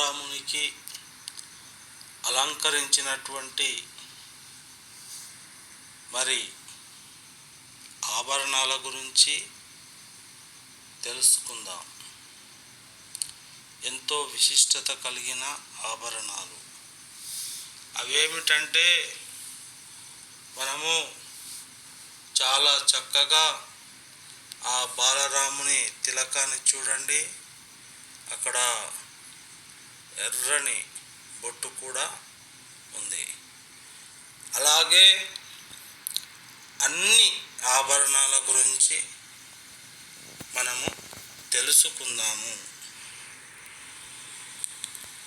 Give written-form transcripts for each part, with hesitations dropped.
బాలరామునికి అలంకరించినటువంటి మరి ఆభరణాల గురించి తెలుసుకుందాం. ఎంతో విశిష్టత కలిగిన ఆభరణాలు అవేమిటంటే, మనము చాలా చక్కగా ఆ బాలరాముని తిలకాన్ని చూడండి. అక్కడ ఎర్రని బొట్టు కూడా ఉంది. అలాగే అన్ని ఆభరణాల గురించి మనము తెలుసుకుందాము.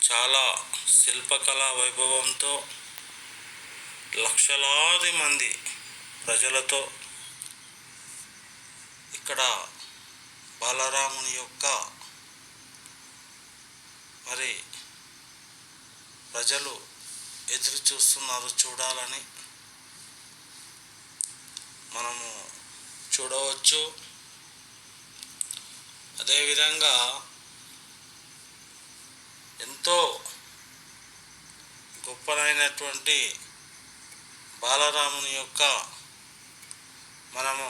చాలా శిల్పకళా వైభవంతో లక్షలాది మంది ప్రజలతో ఇక్కడ బాలరాముని యొక్క మరి ప్రజలు ఎదురు చూస్తున్నారు చూడాలని. మనము చూడవచ్చు. అదేవిధంగా ఎంతో గొప్పదైనటువంటి బాలరాముని యొక్క మనము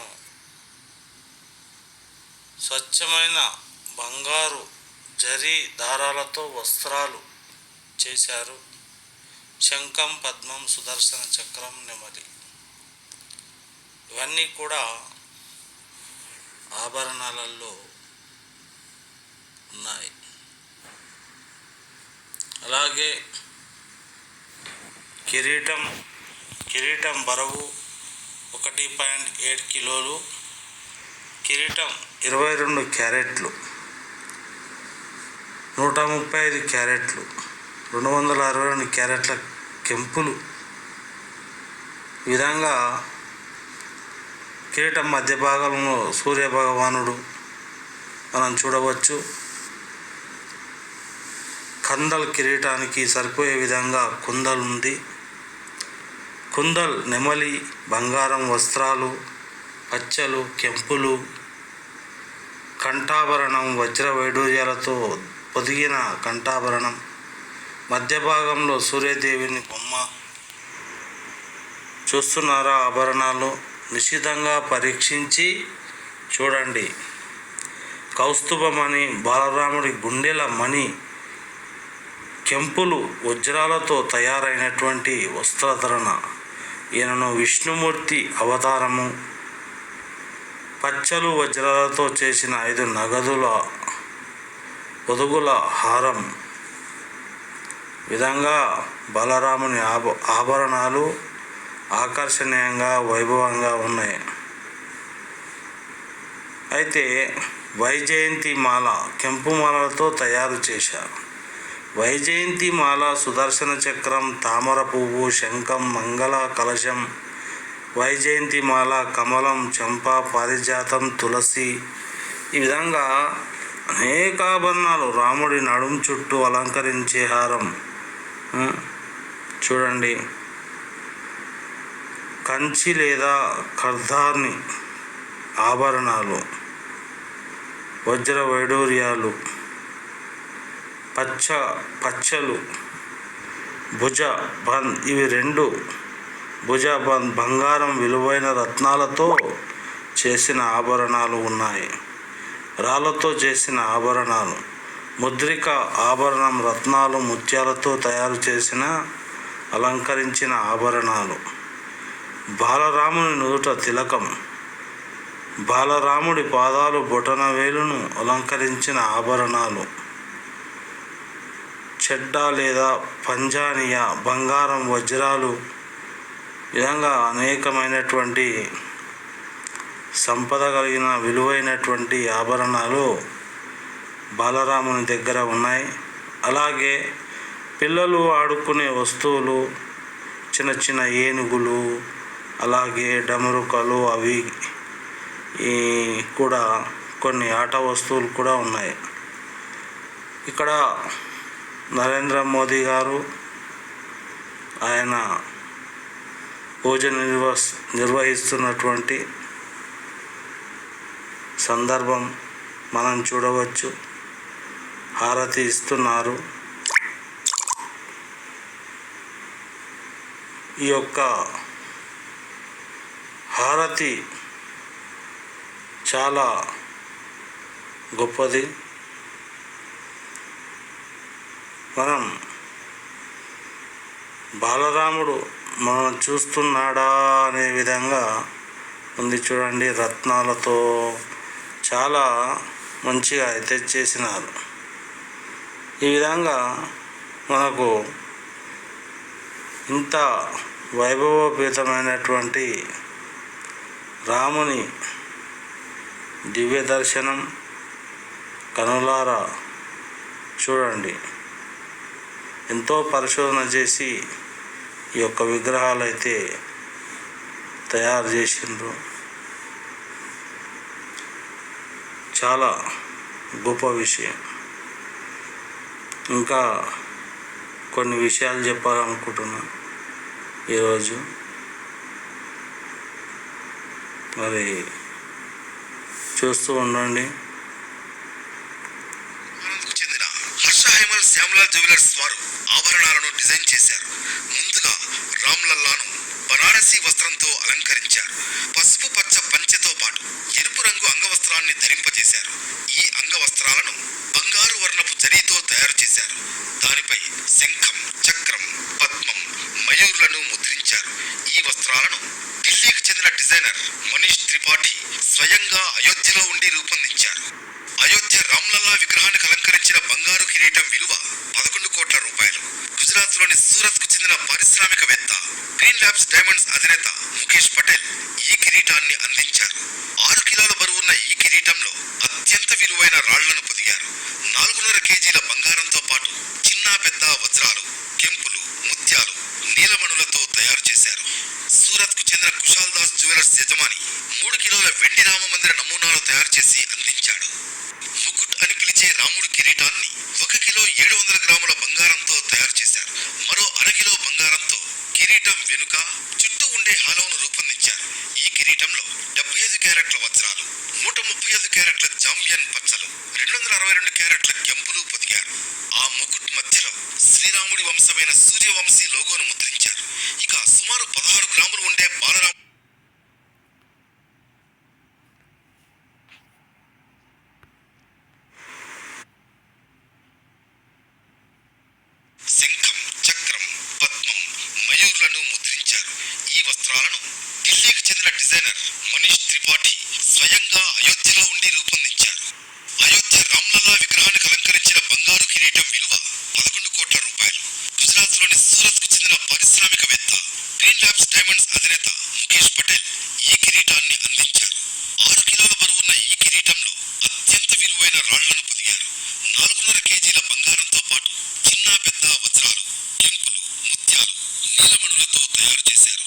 స్వచ్ఛమైన బంగారు జరీ దారాలతో వస్త్రాలు చేశారు. శంఖం, పద్మం, సుదర్శన చక్రం, నెమలి ఇవన్నీ కూడా ఆభరణాలలో ఉన్నాయి. అలాగే కిరీటం బరువు 1.7 కిలోలు. కిరీటం 22 క్యారెట్లు, 135 క్యారెట్లు, 262 క్యారెట్ల కెంపులు. ఈ విధంగా కిరీటం మధ్య భాగంలో సూర్య భగవానుడు మనం చూడవచ్చు. కందల్ కిరీటానికి సరిపోయే విధంగా కుందల్ ఉంది. కుందల్ నెమలి, బంగారం వస్త్రాలు, పచ్చలు, కెంపులు, కంఠాభరణం, వజ్ర వైడూర్యాలతో పొదిగిన కంఠాభరణం, మధ్య భాగంలో సూర్యదేవిని బొమ్మ. చూస్తున్నారా? ఆభరణాలు నిశితంగా పరీక్షించి చూడండి. కౌస్తుభమణి, బాలరాముడి గుండెల మణి, కెంపులు, వజ్రాలతో తయారైనటువంటి వస్త్రధరణ. ఈయనను విష్ణుమూర్తి అవతారము. పచ్చలు, వజ్రాలతో చేసిన 5 నగదుల పొదుగుల హారం. విధంగా బాలరాముని ఆభరణాలు ఆకర్షణీయంగా వైభవంగా ఉన్నాయి. అయితే వైజయంతి మాల కెంపు మాలలతో తయారు చేశారు. వైజయంతి మాల, సుదర్శన చక్రం, తామర పువ్వు, శంఖం, మంగళ కలశం, వైజయంతి మాల, కమలం, చంప, పారిజాతం, తులసి. ఈ విధంగా అనేక ఆభరణాలు. రాముడి నడుం చుట్టూ అలంకరించే హారం చూడండి. కంచి లేదా ఖర్దాని ఆభరణాలు, వజ్ర వైడూర్యాలు, పచ్చలు, భుజ బంద్. ఇవి 2 భుజ బంద్ బంగారం, విలువైన రత్నాలతో చేసిన ఆభరణాలు ఉన్నాయి. రాళ్ళతో చేసిన ఆభరణాలు, ముద్రిక ఆభరణం, రత్నాలు, ముత్యాలతో తయారు చేసిన అలంకరించిన ఆభరణాలు. బాలరాముని నుదుట తిలకం, బాలరాముడి పాదాలు, బొటన వేలును అలంకరించిన ఆభరణాలు. చెడ్డ లేదా పంజానియా, బంగారం, వజ్రాలు. విధంగా అనేకమైనటువంటి సంపద కలిగిన విలువైనటువంటి ఆభరణాలు బాలరాముని దగ్గర ఉన్నాయి. అలాగే పిల్లలు ఆడుకునే వస్తువులు, చిన్న చిన్న ఏనుగులు, అలాగే డమరుకలు, అవి కూడా కొన్ని ఆట వస్తువులు కూడా ఉన్నాయి. ఇక్కడ నరేంద్ర మోదీ గారు ఆయన పూజ నిర్వహిస్తున్నటువంటి సందర్భం మనం చూడవచ్చు. హారతి ఇస్తున్నారు. ఈ యొక్క హారతి చాలా గొప్పది. మనం బాలరాముడు మనం చూస్తున్నాడా అనే విధంగా ఉంది చూడండి. రత్నాలతో చాలా మంచిగా అయితే చేసినారు. ఈ విధంగా మనకు ఇంత వైభవోపేతమైనటువంటి రాముని దివ్య దర్శనం కనులారా చూడండి. ఎంతో పరిశోధన చేసి ఈ యొక్క విగ్రహాలు అయితే తయారు చేసిండ్రు. చాలా గొప్ప విషయం. ఇంకా కొన్ని విషయాలు చెప్పాలనుకుంటున్నాను ఈరోజు. మరి చూస్తూ ఉండండి. చెందిన హర్ష హైమల్ శ్యామలా జ్యువెలర్స్ వారు ఆభరణాలను డిజైన్ చేశారు. ముందుగా రామ్లల్లాను బనారసీ వస్త్రంతో అలంకరించారు. పసుపు పచ్చ పంచెతో పాటు ఎరుపు రంగు అంగవస్త్రాన్ని ధరింపజేశారు. ఈ అంగవస్త్రాలను బంగారు వర్ణపు జరీతో తయారు చేశారు. దానిపై శంఖం, చక్రం, పద్మం, మయూర్లను ముద్రించారు. ఈ వస్త్రాలను ఢిల్లీకి చెందిన డిజైనర్ మనీష్ త్రిపాఠి స్వయంగా అయోధ్యలో ఉండి రూపొందించారు. అయోధ్య రామ్లల్లా విగ్రహానికి అలంకరించిన బంగారు కిరీటం విలువ 11 కోట్ల రూపాయలు. గుజరాత్ లోని సూరత్ కు చెందిన పారిశ్రామికవేత్త గ్రీన్ ల్యాబ్స్ డైమండ్స్ అధినేత ముఖేష్ పటేల్ ఈ కిరీటాన్ని అందించారు. 6 కిలోల బరువున్న ఈ కిరీటంలో అత్యంత విలువైన రాళ్లను పొదిగారు. 4.5 కేజీల బంగారంతో పాటు చిన్న పెద్ద వజ్రాలు, కెంపులు, ముత్యాలు, నీలమణులతో తయారు చేశారు. సూరత్ కు చెందిన కుశాల్ దాస్ జ్యువెలర్స్ యజమాని 3 కిలోల వెండి రామ మందిర నమూనాలు తయారు చేసి అందించాడు. ముకుట్ అని పిలిచే రాముడి కిరీటాన్ని 1 కిలో 700 గ్రాముల బంగారంతో తయారు చేశారు. మరో 1/2 కిలో బంగారంతో కిరీటం వెనుక చుట్టూ ఉండే హాలోను రూపొందించారు. ఈ కిరీటంలో 75 క్యారెట్ల వజ్రాలు, 135 క్యారెట్ల జాంబియన్ పచ్చలు, 262 క్యారెట్ల కెంపులు పొదిగారు. ఆ ముకుట్ మధ్యలో శ్రీరాముడి వంశమైన సూర్యవంశీ లోగోను ముద్రించారు. ఇక సుమారు 16 గ్రాములు ఉండే బాలరాము శంఖం, చక్రం, పద్మం, మయూర్లను ముద్రించారు. ఈ వస్త్రాలను ఢిల్లీకి చెందిన డిజైనర్ మనీష్ త్రిపాఠి స్వయంగా అయోధ్యలో ఉండి రూపొందించారు. అయోధ్య రామ్లల్లా విగ్రహానికి అలంకరించిన బంగారు కిరీటం విలువ 11 కోట్ల రూపాయలు. గుజరాత్ లోని సూరత్ కు చెందిన పారిశ్రామికవేత్త గ్రీన్ ల్యాబ్స్ డైమండ్స్ అధినేత ముఖేష్ పటేల్ ఈ కిరీటాన్ని అందించారు. 6 కిలోల బరువున్న ఈ కిరీటంలో అత్యంత విలువైన రాళ్లను పొదిగారు. 4.5 కేజీల బంగారంతో పాటు చిన్న పెద్ద వజ్రాలు, కెంపులు, ముత్యాలు, నీలమణులతో తయారు చేశారు.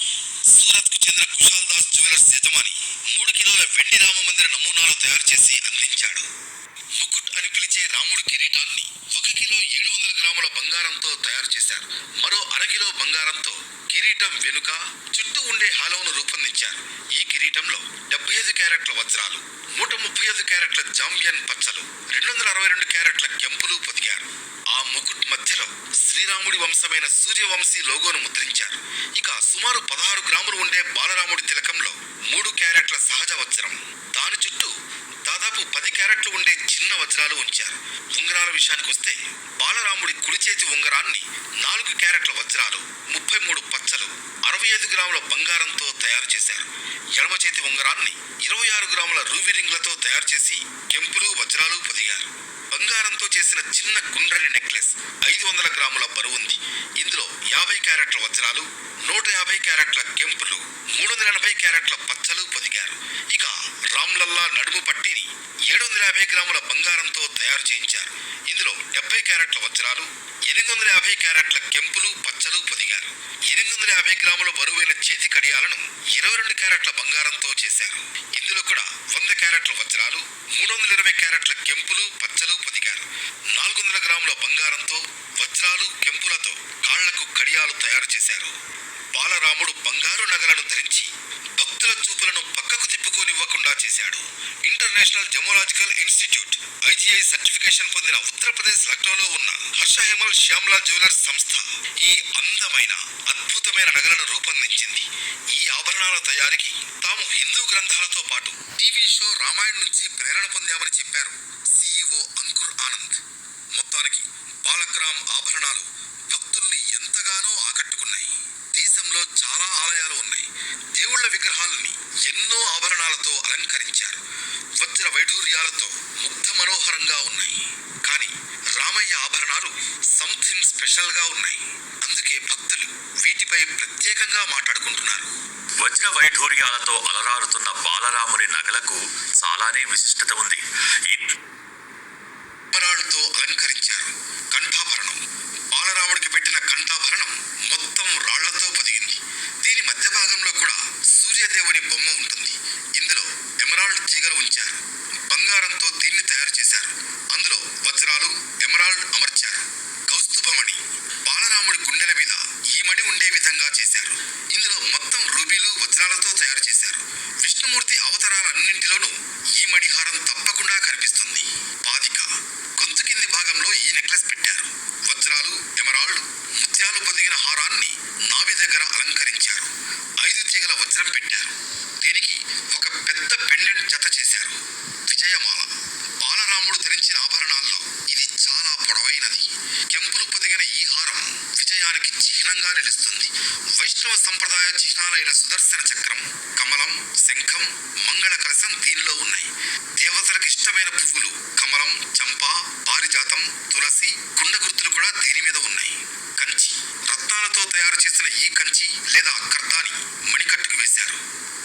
సూరత్ కు చెందిన కుశాల్ దాస్ జ్యువెలర్స్ యజమాని 3 కిలోల వెండి రామ మందిర నమూనాలు తయారు చేసి అందించాడు. ముకుట్ అని పిలిచే రాముడి కిరీటాన్ని 1 కిలో 700 గ్రాముల బంగారంతో తయారు చేశారు. మరో 1/2 కిలో బంగారంతో కిరీటం వెనుక చుట్టూ ఉండే హాలోను రూపొందించారు. ఈ కిరీటంలో 75 క్యారెట్ల వజ్రాలు, 135 క్యారెట్ల జాంబియన్ పచ్చలు, 262 క్యారెట్ల కెంపులు పొదిగారు. ఆ ముకుట్ మధ్యలో శ్రీరాముడి వంశమైన సూర్యవంశీ లోగోను ముద్రించారు. ఇక సుమారు 16 గ్రాములు ఉండే బాలరాముడి తిలకంలో 3 క్యారెట్ల సహజ వజ్రం, దాని చుట్టూ దాదాపు 10 క్యారెట్లు ఉండే చిన్న వజ్రాలు ఉంచారు. ఉంగరాల విషయానికి వస్తే బాలరాముడి కుడి చేతి ఉంగరాన్ని 4 క్యారెట్ల వజ్రాలు, 33 పచ్చలు, 65 గ్రాముల బంగారంతో తయారు చేశారు. ఎడమ చేతి ఉంగరాన్ని 26 గ్రాముల రూబీ రింగ్లతో తయారు చేసి కెంపులు, వజ్రాలు పొదిగారు. బంగారంతో చేసిన చిన్న గుండ్రని నెక్లెస్ 500 గ్రాముల బరువుంది. ఇందులో 50 క్యారెట్ల వజ్రాలు, 150 క్యారెట్ల కెంపులు, 380 క్యారెట్ల పచ్చలు పొదిగారు. ఇక రామ్లల్లా నడుము పట్టిని 750 గ్రాముల బంగారంతో తయారు చేయించారు. ఇందులో 70 క్యారెట్ల వజ్రాలు, 850 క్యారెట్ల కెంపులు, పచ్చలు పొదిగారు. 850 గ్రాముల బరువైన చేతి కడియాలను 22 క్యారెట్ల బంగారంతో చేశారు. ఇందులో కూడా 100 క్యారెట్ల వజ్రాలు, 320 క్యారెట్ల కెంపులు, పచ్చలు పొదిగారు. 400 గ్రాముల బంగారంతో వజ్రాలు, కెంపులతో కాళ్లకు కడియాలు తయారు చేశారు. బాలరాముడు బంగారు నగలను ధరించి భక్తుల చూపులను పక్కకు తిప్పుకొని ఇవ్వకుండా చేశాడు. International gemmological institute IGI certification పొందిన ఉత్తరప్రదేశ్ లక్నోలో ఉన్న హర్ష హేమల్ శ్యామ్లా జ్యువెలర్స్ సంస్థ ఈ అందమైన అద్భుతమైన నగలను రూపొందించింది. ఈ ఆభరణాల తయారీకి తాము హిందూ గ్రంథాలతో పాటు టీవీ షో రామాయణ నుంచి ప్రేరణ పొందామని చెప్పారు CEO అంకుర్ ఆనంద్. మొత్తానికి బాలక్రామ్ ఆభరణాలు భక్తుల్ని ఎంతగానో ఆకట్టుకున్నాయి. దేశంలో చాలా ఆలయాలు ఉన్నాయి. దేవుళ్ల విగ్రహాలని ఎన్నో ఆభరణాలతో అలంకరించారు. వజ్ర వైఢూర్యాలతో ముగ్ధ మనోహరంగా ఉన్నాయి. కానీ రామయ్య ఆభరణాలు సంథింగ్ స్పెషల్ గా ఉన్నాయి. అందుకే భక్తులు వీటిపై ప్రత్యేకంగా మాట్లాడుకుంటున్నారు. వజ్ర వైఢూర్యాలతో అలరారుతున్న బాలరాముని నగలకు చాలానే విశిష్టత ఉంది. ఈ ఆభరణాలతో అలంకరించారు. కంఠాభరణం బాలరాముడికి పెట్టిన కంఠాభరణం మొత్తం రాళ్లతో పొదిగింది. దీని మధ్య భాగంలో కూడా సూర్యదేవుని బొమ్మ ఉంటుంది. ఇందులో ఎమరాల్డ్ తీగలు ఉంచారు. బంగారంతో దీన్ని తయారు చేశారు. అందులో వజ్రాలు ఎమరాల్డ్ అమర్చారు. కౌస్తుభమణి బాలరాముడి గుండెల మీద ఈ మణి ఉండే విధంగా చేశారు. ఇందులో మొత్తం రూబీలు వజ్రాలతో తయారు చేశారు. విష్ణుమూర్తి అవతారాలన్నింటిలోనూ ఈ మణిహారం తప్పకుండా కనిపిస్తుంది. పాదిక గొంతు కింది భాగంలో ఈ నెక్లెస్ పెట్టారు. వజ్రాలు ఎమరాల్డ్ ముత్యాలు పొదిగిన హారాన్ని నాభి దగ్గర అలంకరించారు. 5 తీగల వజ్రం పెట్టారు. దీనికి ఒక పెద్ద పెండెంట్ జత చేశారు. విజయమాల బాలరాముడు ధరించిన ఆభరణాల్లో ఇది చాలా పొడవైనది. కెంపులు పొదిగిన ఈ హారం విజయానికి చిహ్నంగా నిలుస్తుంది. వైష్ణవ సంప్రదాయ చిహ్నాలైన సుదర్శన చక్రం, కమలం, శంఖం, మంగళ కలశం దీనిలో ఉన్నాయి. దేవతలకు ఇష్టమైన పువ్వులు కమలం, చంపా, పారిజాతం, తులసి, కుండ గుర్తులు కూడా దీని మీద ఉన్నాయి. కంచి రత్నాలతో తయారు చేసిన ఈ కంచి లేదా కర్దాని మణికట్టుకు వేశారు.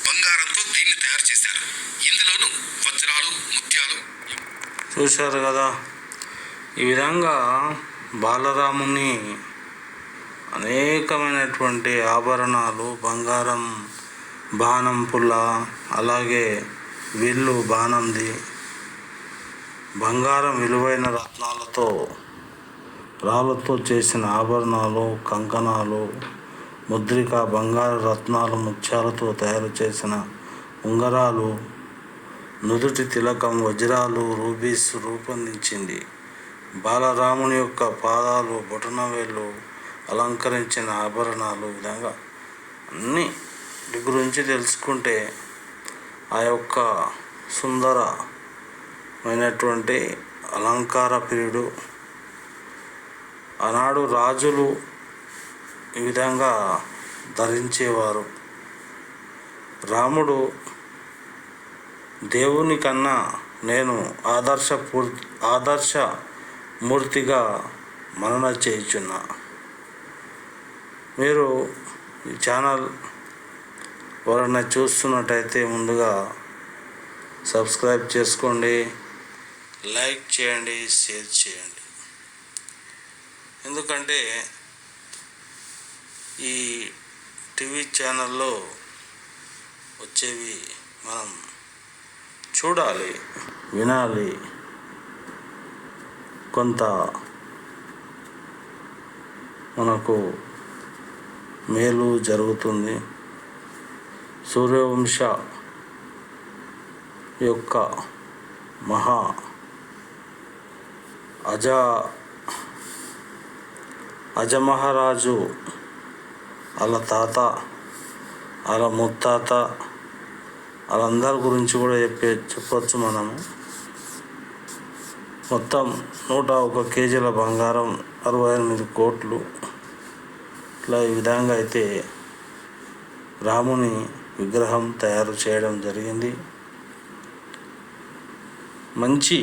బంగారంతో దీన్ని తయారు చేశారు. ఇందులోనూ వజ్రాలు, ముత్యాలు. చూశారు కదా, ఈ విధంగా బాలరాముని అనేకమైనటువంటి ఆభరణాలు, బంగారం బాణం పుల్ల, అలాగే విల్లు బాణంది, బంగారం విలువైన రాళ్ళతో చేసిన ఆభరణాలు, కంకణాలు, ముద్రిక, బంగారు రత్నాలు, ముత్యాలతో తయారు చేసిన ఉంగరాలు, నుదుటి తిలకం, వజ్రాలు, రూబీస్ రూపొందించింది. బాలరాముని యొక్క పాదాలు, బొటనవేళ్ళు అలంకరించిన ఆభరణాలు, విధంగా అన్నీ గురించి తెలుసుకుంటే ఆ యొక్క సుందరమైనటువంటి అలంకార ప్రియుడు. ఆనాడు రాజులు ఈ విధంగా ధరించేవారు. రాముడు దేవుని కన్నా నేను ఆదర్శమూర్తిగా మనన చేయుచున్నా. మీరు ఈ ఛానల్ ఎవరైనా చూస్తున్నట్టయితే ముందుగా సబ్స్క్రైబ్ చేసుకోండి, లైక్ చేయండి, షేర్ చేయండి. ఎందుకంటే ఈ టీవీ ఛానల్లో వచ్చేవి మనం చూడాలి, వినాలి. కొంత మనకు మేలు జరుగుతుంది. సూర్యవంశ యొక్క మహా అజమహారాజు వాళ్ళ తాత, వాళ్ళ ముత్తాత, వాళ్ళందరి గురించి కూడా చెప్పవచ్చు మనము. మొత్తం 101 కేజీల బంగారం, 68 కోట్లు. ఇట్లా ఈ విధంగా అయితే రాముని విగ్రహం తయారు చేయడం జరిగింది. మంచి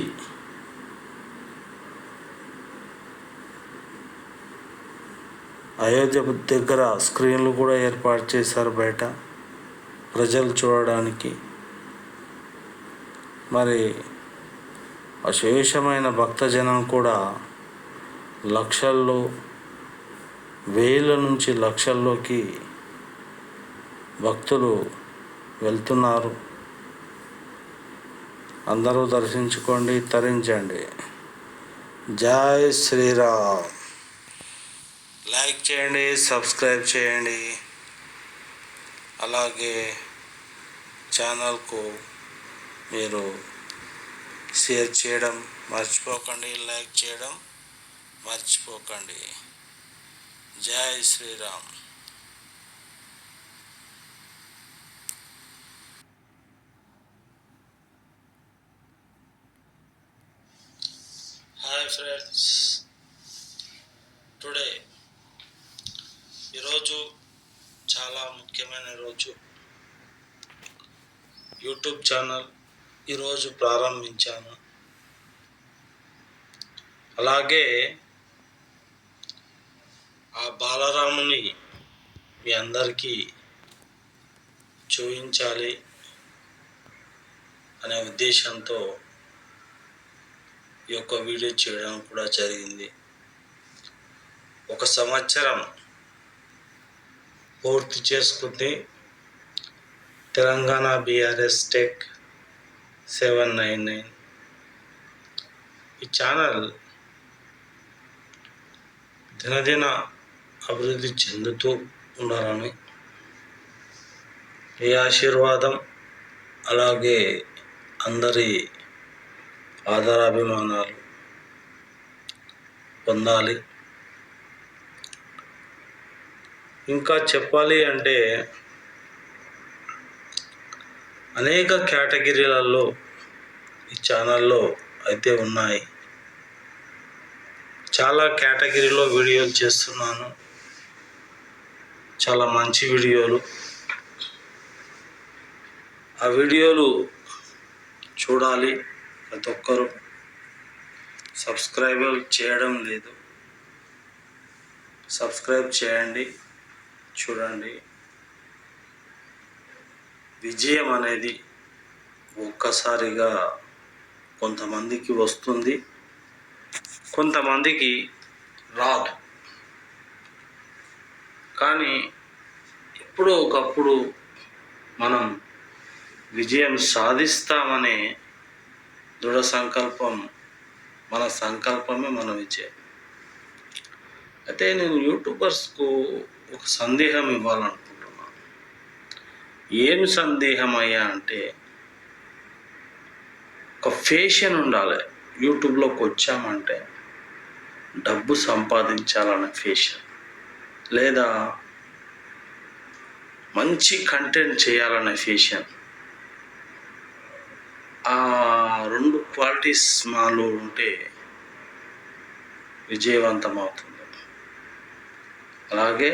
అయోధ్య దగ్గర స్క్రీన్లు కూడా ఏర్పాటు చేశారు బయట ప్రజలు చూడడానికి. మరి అశేషమైన భక్తజనం కూడా లక్షల్లో, వేల నుంచి లక్షల్లోకి భక్తులు వెళ్తున్నారు. అందరూ దర్శించుకోండి, తరించండి. జై శ్రీరామ్. లైక్ చేయండి, సబ్స్క్రైబ్ చేయండి, అలాగే ఛానల్కు మీరు షేర్ చేయడం మర్చిపోకండి, లైక్ చేయడం మర్చిపోకండి. జై శ్రీరామ్. హాయ్ ఫ్రెండ్స్, టుడే ఈరోజు చాలా ముఖ్యమైన రోజు. యూట్యూబ్ ఛానల్ ఈరోజు ప్రారంభించాను. అలాగే ఆ బాలరాముని మీ అందరికీ చూపించాలి అనే ఉద్దేశంతో ఈ యొక్క వీడియో చేయడం కూడా జరిగింది. 1 సంవత్సరం పూర్తి చేసుకుంది తెలంగాణ బీఆర్ఎస్ టెక్ 799. ఈ ఛానల్ దినదిన అభివృద్ధి చెందుతూ ఉండాలని మీ ఆశీర్వాదం, అలాగే అందరి ఆదరాభిమానాలు పొందాలి. ఇంకా చెప్పాలి అంటే అనేక కేటగిరీలలో ఈ ఛానల్లో అయితే ఉన్నాయి. చాలా కేటగిరీలో వీడియోలు చేస్తున్నాను, చాలా మంచి వీడియోలు. ఆ వీడియోలు చూడాలి. ప్రతి ఒక్కరూ సబ్స్క్రైబ్ చేయడం లేదు, సబ్స్క్రైబ్ చేయండి, చూడండి. విజయం అనేది ఒక్కసారిగా కొంతమందికి వస్తుంది, కొంతమందికి రాదు. కానీ ఎప్పుడో ఒకప్పుడు మనం విజయం సాధిస్తామనే దృఢ సంకల్పం, మన సంకల్పమే మన విజయం. అయితే నేను యూట్యూబర్స్కు ఒక సందేహం ఇవ్వాలనుకుంటున్నాను. ఏం సందేహం అయ్యా అంటే, ఒక ఫ్యాషన్ ఉండాలి. యూట్యూబ్లోకి వచ్చామంటే డబ్బు సంపాదించాలనే ఫ్యాషన్, లేదా మంచి కంటెంట్ చేయాలనే ఫ్యాషన్. ఆ 2 క్వాలిటీస్ మాలో ఉంటే విజయవంతమవుతుంది. అలాగే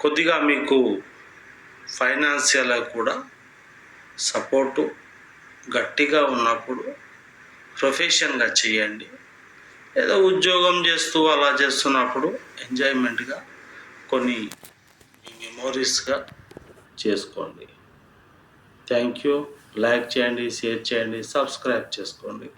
కొద్దిగా మీకు ఫైనాన్షియల్గా కూడా సపోర్టు గట్టిగా ఉన్నప్పుడు ప్రొఫెషన్గా చేయండి. ఏదో ఉద్యోగం చేస్తూ అలా చేస్తున్నప్పుడు ఎంజాయ్మెంట్గా కొన్ని మెమోరీస్గా చేసుకోండి. Thank you. లైక్ చేయండి, షేర్ చేయండి, సబ్స్క్రైబ్ చేసుకోండి.